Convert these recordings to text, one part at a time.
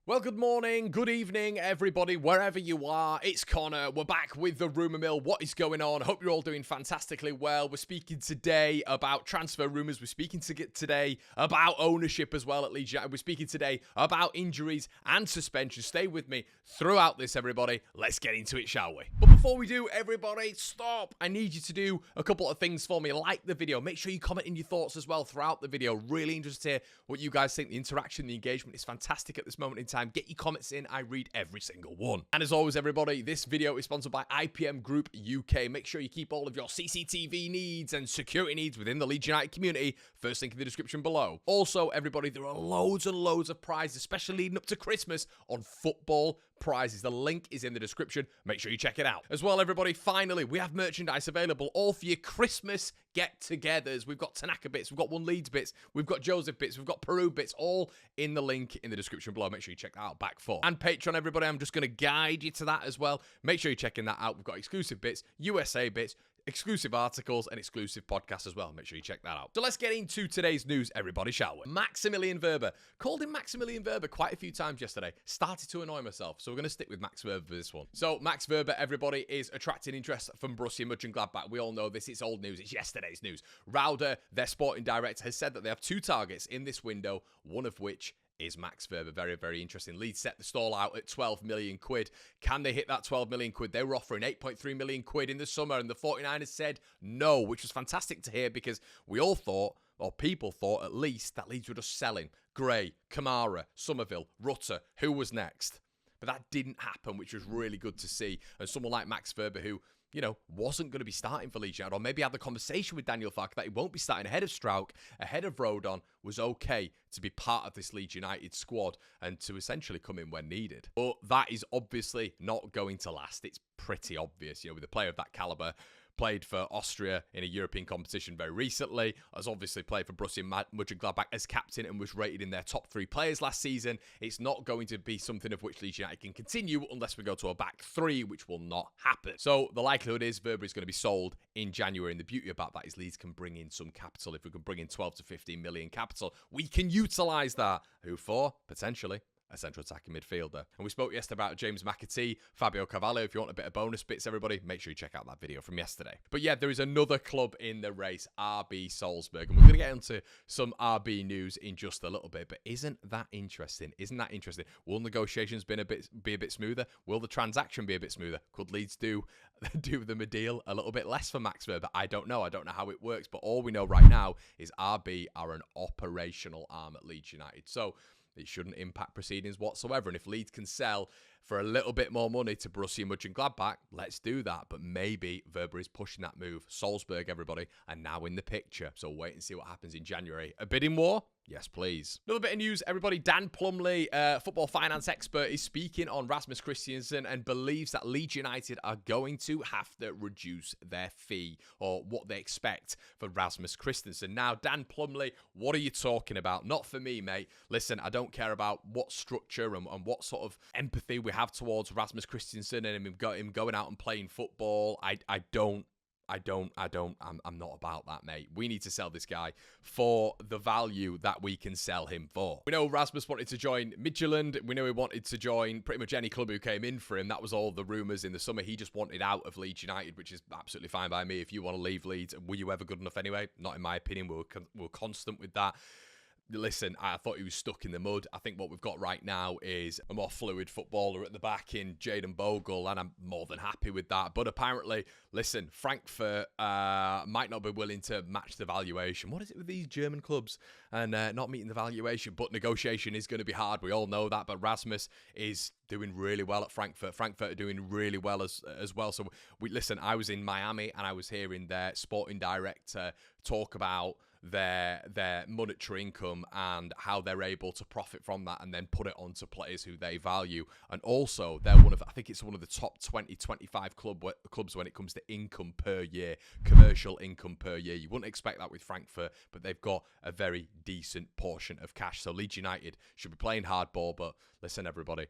Well, good morning, good evening, everybody, wherever you are. It's Connor. We're back with the Rumour Mill. What is going on? Hope you're all doing fantastically well. We're speaking today about transfer rumours. We're speaking today about ownership as well at Leeds United. We're speaking today about injuries and suspension. Stay with me throughout this, everybody. Let's get into it, shall we? But before we do, everybody, stop. I need you to do a couple of things for me. Like the video. Make sure you comment in your thoughts as well throughout the video. Really interested to hear what you guys think. The interaction, the engagement is fantastic at this moment in time. Get your comments in. I read every single one. And as always, everybody, this video is sponsored by IPM Group UK. Make sure you keep all of your CCTV needs and security needs within the Leeds United community. First link in the description below. Also, everybody, there are loads and loads of prizes, especially leading up to Christmas, on football prizes. The link is in the description. Make sure you check it out. As well, everybody, finally, we have merchandise available all for your Christmas get-togethers. We've got Tanaka bits, we've got One Leeds bits, we've got Joseph bits, we've got Peru bits, all in the link in the description below. Make sure you check that out back for. And Patreon, everybody, I'm just going to guide you to that as well. Make sure you're checking that out. We've got exclusive bits, USA bits, exclusive articles, and exclusive podcasts as well. Make sure you check that out. So let's get into today's news, everybody, shall we? Maximilian Wöber. Called him Maximilian Wöber quite a few times yesterday. Started to annoy myself, so we're going to stick with Max Wöber for this one. So Max Wöber, everybody, is attracting interest from Borussia Mönchengladbach. We all know this. It's old news. It's yesterday's news. Rodon, their sporting director, has said that they have two targets in this window, one of which is Max Wöber. Very, very interesting. Leeds set the stall out at 12 million quid. Can they hit that 12 million quid? They were offering 8.3 million quid in the summer, and the 49ers said no, which was fantastic to hear because we all thought, or people thought at least, that Leeds were just selling Gray, Kamara, Somerville, Rutter. Who was next? But that didn't happen, which was really good to see. And someone like Max Wöber, who, you know, wasn't going to be starting for Leeds United, or maybe had the conversation with Daniel Farke that he won't be starting ahead of Strauch, ahead of Rodon, was okay to be part of this Leeds United squad and to essentially come in when needed. But that is obviously not going to last. It's pretty obvious, you know, with a player of that caliber. Played for Austria in a European competition very recently, has obviously played for Borussia Mönchengladbach as captain and was rated in their top 3 players last season. It's not going to be something of which Leeds United can continue unless we go to a back 3, which will not happen. So the likelihood is Wöber is going to be sold in January, and the beauty about that is Leeds can bring in some capital. If we can bring in 12 to 15 million capital, we can utilise that. Who for? Potentially a central attacking midfielder. And we spoke yesterday about James McAtee, Fabio Carvalho. If you want a bit of bonus bits, everybody, make sure you check out that video from yesterday. But yeah, there is another club in the race, RB Salzburg. And we're going to get into some RB news in just a little bit. But isn't that interesting? Isn't that interesting? Will negotiations be a bit smoother? Will the transaction be a bit smoother? Could Leeds do them a deal a little bit less for Max Wöber? I don't know. I don't know how it works. But all we know right now is RB are an operational arm at Leeds United. So it shouldn't impact proceedings whatsoever. And if Leeds can sell for a little bit more money to Borussia Mönchengladbach, let's do that. But maybe Wöber is pushing that move. Salzburg, everybody, are now in the picture. So wait and see what happens in January. A bidding war? Yes, please. Another bit of news, everybody. Dan Plumley, football finance expert, is speaking on Rasmus Kristensen and believes that Leeds United are going to have to reduce their fee, or what they expect for Rasmus Kristensen. Now, Dan Plumley, what are you talking about? Not for me, mate. Listen, I don't care about what structure and what sort of empathy we have towards Rasmus Kristensen and him going out and playing football. I'm not about that, mate. We need to sell this guy for the value that we can sell him for. We know Rasmus wanted to join Midtjylland. We know he wanted to join pretty much any club who came in for him. That was all the rumours in the summer. He just wanted out of Leeds United, which is absolutely fine by me. If you want to leave Leeds, were you ever good enough anyway? Not in my opinion. We're constant with that. Listen, I thought he was stuck in the mud. I think what we've got right now is a more fluid footballer at the back in Jadon Bogle, and I'm more than happy with that. But apparently, listen, Frankfurt might not be willing to match the valuation. What is it with these German clubs and not meeting the valuation? But negotiation is going to be hard. We all know that. But Rasmus is doing really well at Frankfurt. Frankfurt are doing really well as well. So listen, I was in Miami and I was hearing their sporting director talk about their monetary income and how they're able to profit from that and then put it onto players who they value. And also, they're I think it's one of the top 20, 25 clubs when it comes to income per year, commercial income per year. You wouldn't expect that with Frankfurt, but they've got a very decent portion of cash. So Leeds United should be playing hardball, but listen, everybody,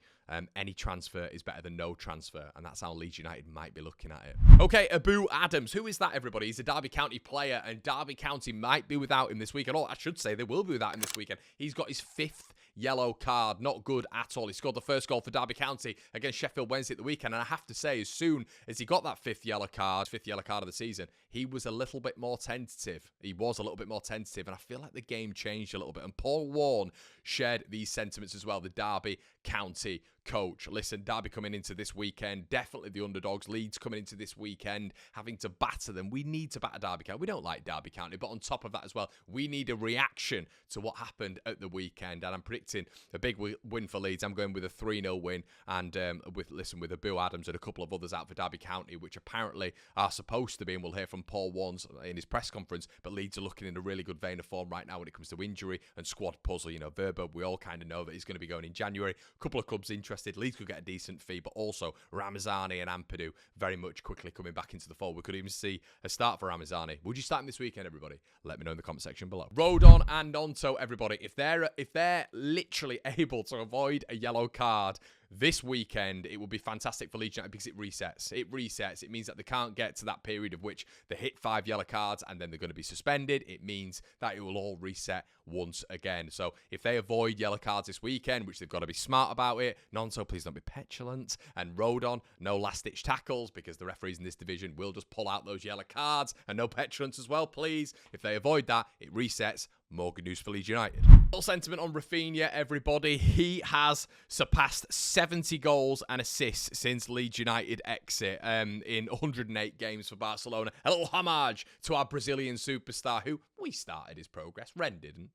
any transfer is better than no transfer, and that's how Leeds United might be looking at it. Okay, Abu Adams. Who is that, everybody? He's a Derby County player, and Derby County might be without him this weekend. Or I should say they will be without him this weekend. He's got his 5th yellow card. Not good at all. He scored the first goal for Derby County against Sheffield Wednesday at the weekend. And I have to say, as soon as he got that fifth yellow card of the season, he was a little bit more tentative. And I feel like the game changed a little bit. And Paul Warne shared these sentiments as well, the Derby County coach. Listen, Derby coming into this weekend, definitely the underdogs. Leeds coming into this weekend, having to batter them. We need to batter Derby County. We don't like Derby County, but on top of that as well, we need a reaction to what happened at the weekend. And I'm predicting a big win for Leeds. I'm going with a 3-0 win, and with a Boo Adams and a couple of others out for Derby County, which apparently are supposed to be, and we'll hear from Paul Warne in his press conference. But Leeds are looking in a really good vein of form right now when it comes to injury and squad puzzle. You know, Wöber, we all kind of know that he's going to be going in January. A couple of clubs interested. Leeds could get a decent fee, but also Ramazani and Ampadu very much quickly coming back into the fold. We could even see a start for Ramazani. Would you start him this weekend, everybody? Let me know in the comment section below. Rodon and Gnonto, everybody, if they're literally able to avoid a yellow card this weekend, it will be fantastic for Leeds United because it resets. It means that they can't get to that period of which they hit 5 yellow cards and then they're going to be suspended. It means that it will all reset once again. So if they avoid yellow cards this weekend, which they've got to be smart about it, Gnonto, please don't be petulant. And Rodon, no last-ditch tackles because the referees in this division will just pull out those yellow cards. And no petulance as well, please. If they avoid that, it resets. More good news for Leeds United. Little sentiment on Raphinha, everybody. He has surpassed 70 goals and assists since Leeds United exit in 108 games for Barcelona. A little homage to our Brazilian superstar who we started his progress. Ren didn't.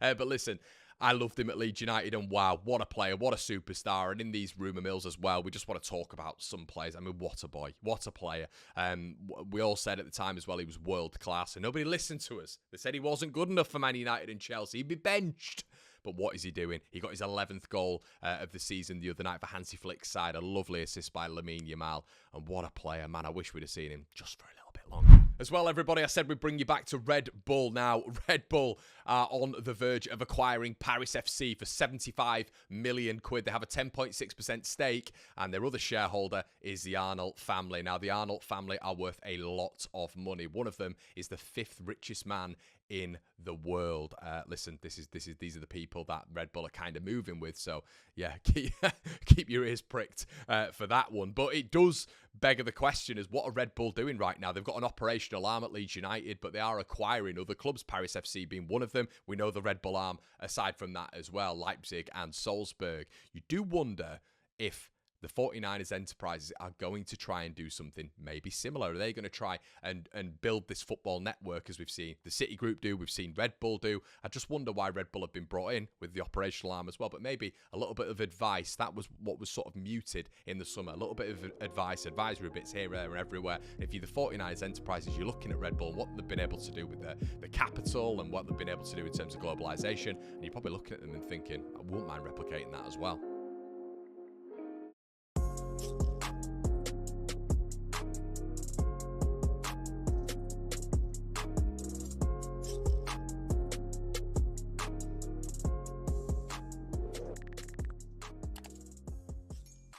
But listen, I loved him at Leeds United, and wow, what a player, what a superstar. And in these rumour mills as well, we just want to talk about some players. I mean, what a boy, what a player. We all said at the time as well he was world class, and nobody listened to us. They said he wasn't good enough for Man United and Chelsea. He'd be benched. But what is he doing? He got his 11th goal of the season the other night for Hansi Flick's side. A lovely assist by Lamine Yamal. And what a player, man. I wish we'd have seen him just for a little bit longer. As well, everybody, I said we'd bring you back to Red Bull now. Red Bull are on the verge of acquiring Paris FC for 75 million quid. They have a 10.6% stake, and their other shareholder is the Arnold family. Now, the Arnold family are worth a lot of money. One of them is the 5th richest man in the world. Listen, these are the people that Red Bull are kind of moving with. So yeah, keep your ears pricked for that one. But it does beg the question: is what are Red Bull doing right now? They've got an operational arm at Leeds United, but they are acquiring other clubs. Paris FC being one of them. We know the Red Bull arm aside from that as well, Leipzig and Salzburg. You do wonder if the 49ers enterprises are going to try and do something maybe similar. Are they going to try and build this football network as we've seen the City Group do, we've seen Red Bull do? I just wonder why Red Bull have been brought in with the operational arm as well, but maybe a little bit of advice. That was what was sort of muted in the summer. A little bit of advice, advisory bits here, there and everywhere. And if you're the 49ers enterprises, you're looking at Red Bull and what they've been able to do with the capital and what they've been able to do in terms of globalization, and you're probably looking at them and thinking, I wouldn't mind replicating that as well.